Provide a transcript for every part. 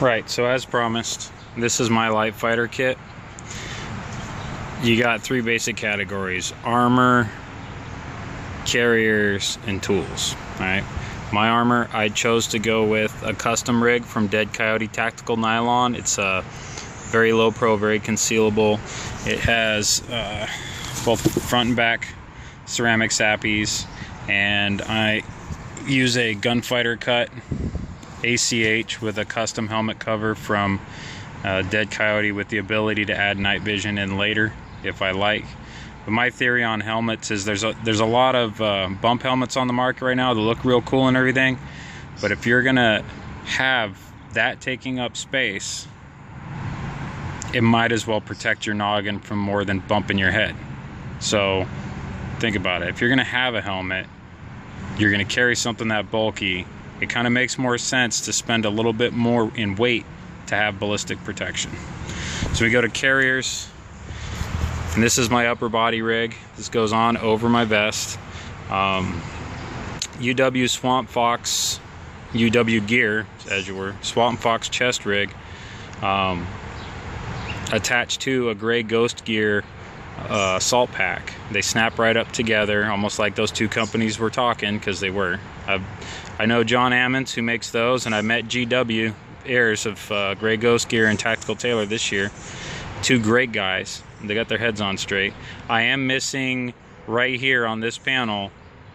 Right, so as promised, this is my light fighter kit. You got three basic categories: armor, carriers, and tools. Alright, my armor, I chose to go with a custom rig from Dead Coyote Tactical Nylon. It's a very low pro, very concealable. It has both front and back ceramic sappies, and I use a gunfighter cut ACH with a custom helmet cover from Dead Coyote with the ability to add night vision in later if I like. But my theory on helmets is there's a lot of bump helmets on the market right now that look real cool and everything, but if you're gonna have that taking up space, it might as well protect your noggin from more than bumping your head. So think about it. If you're gonna have a helmet, you're gonna carry something that bulky, it kind of makes more sense to spend a little bit more in weight to have ballistic protection. So we go to carriers, and this is my upper body rig. This goes on over my vest. UW Swamp Fox, UW gear, as you were, Swamp Fox chest rig, attached to a gray Ghost Gear salt pack. They snap right up together, almost like those two companies were talking, because they were. I know John Ammons, who makes those, and I met GW, heirs of Gray Ghost Gear and Tactical Tailor this year. Two great guys. They got their heads on straight. I am missing right here on this panel.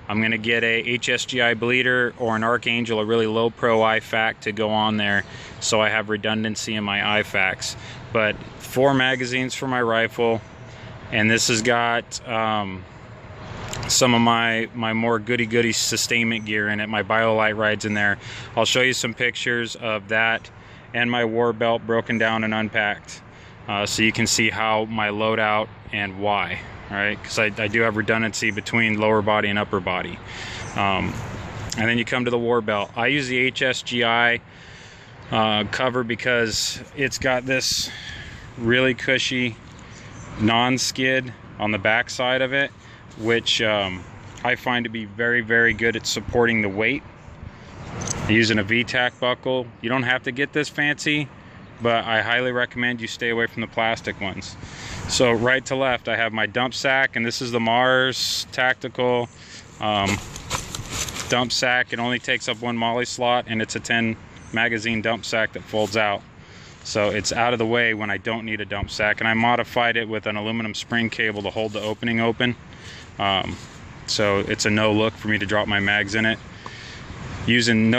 I'm going to get a HSGI bleeder or an Archangel, a really low pro IFAK to go on there, so I have redundancy in my IFAKs. But 4 magazines for my rifle, and this has got some of my more goody sustainment gear in it. My BioLite rides in there. I'll show you some pictures of that and my war belt broken down and unpacked, so you can see how my loadout and why. All right, because I do have redundancy between lower body and upper body. And then you come to the war belt. I use the HSGI cover because it's got this really cushy non-skid on the back side of it, which I find to be very good at supporting the weight. Using a VTAC buckle, you don't have to get this fancy, but I highly recommend you stay away from the plastic ones. So right to left, I have my dump sack, and this is the Mars Tactical dump sack. It only takes up 1 MOLLE slot, and it's a 10 magazine dump sack that folds out. So it's out of the way when I don't need a dump sack, and I modified it with an aluminum spring cable to hold the opening open. So it's a no look for me to drop my mags in it. Using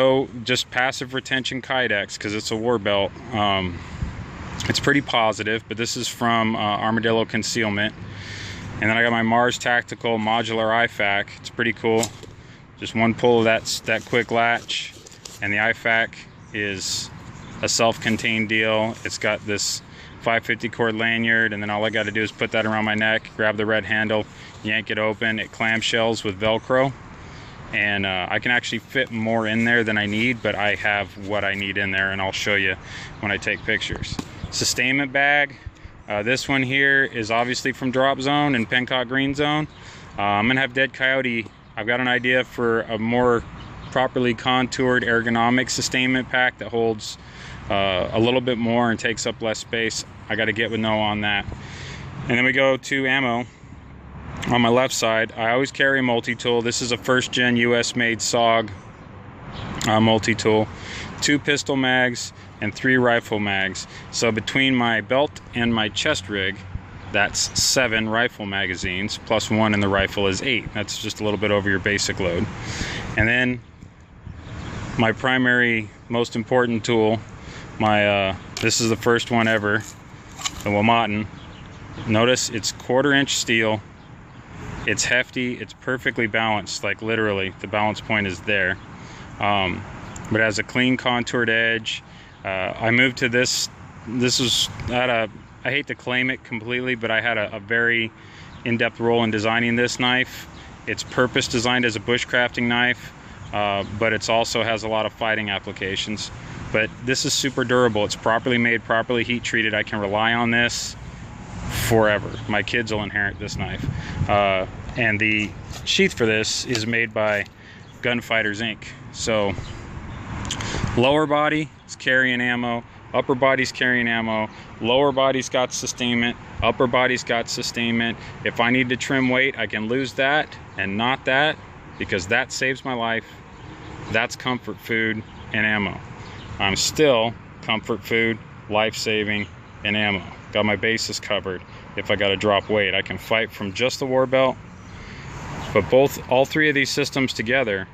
just passive retention Kydex, because it's a war belt. It's pretty positive, but this is from Armadillo Concealment. And then I got my Mars Tactical Modular IFAK. It's pretty cool. Just one pull of that quick latch, and the IFAK is a self-contained deal. It's got this 550 cord lanyard, and then all I got to do is put that around my neck, grab the red handle, yank it open. It clamshells with Velcro, and I can actually fit more in there than I need, but I have what I need in there, and I'll show you when I take pictures. Sustainment bag. This one here is obviously from Drop Zone and Pencock Green Zone. I'm gonna have Dead Coyote. I've got an idea for a more properly contoured ergonomic sustainment pack that holds a little bit more and takes up less space. I got to get with Noah on that. And then we go to ammo. On my left side, I always carry a multi-tool. This is a first-gen US-made SOG multi-tool. 2 pistol mags and 3 rifle mags. So between my belt and my chest rig, that's 7 rifle magazines, plus 1 in the rifle is 8. That's just a little bit over your basic load. And then my primary, most important tool, this is the first one ever, the WMATN. Notice it's 1/4 inch steel. It's hefty, it's perfectly balanced, like literally the balance point is there. But it has a clean contoured edge. I moved to this was I hate to claim it completely, but I had a very in-depth role in designing this knife. It's purpose designed as a bushcrafting knife, but it also has a lot of fighting applications. But this is super durable. It's properly made, properly heat treated. I can rely on this forever. My kids will inherit this knife. And the sheath for this is made by Gunfighters Inc. So lower body is carrying ammo, upper body's carrying ammo, lower body's got sustainment, upper body's got sustainment. If I need to trim weight, I can lose that and not that, because that saves my life. That's comfort food and ammo. I'm still comfort food, life-saving, and ammo. Got my bases covered. If I got to drop weight, I can fight from just the war belt. But all three of these systems together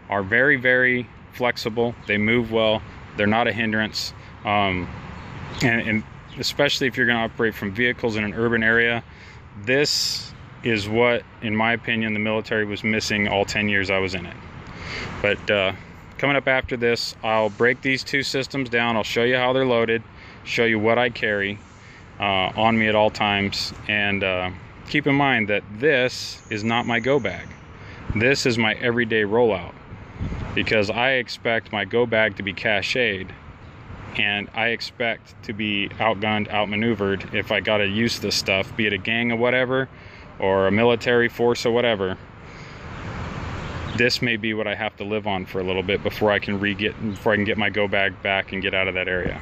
are very, very flexible. They move well. They're not a hindrance. And especially if you're going to operate from vehicles in an urban area, this is what, in my opinion, the military was missing all 10 years I was in it. But coming up after this, I'll break these two systems down. I'll show you how they're loaded, show you what I carry on me at all times, and keep in mind that this is not my go bag. This is my everyday rollout, because I expect my go bag to be cached, and I expect to be outgunned, outmaneuvered if I gotta use this stuff, be it a gang or whatever, or a military force or whatever. This may be what I have to live on for a little bit before I can get my go bag back and get out of that area.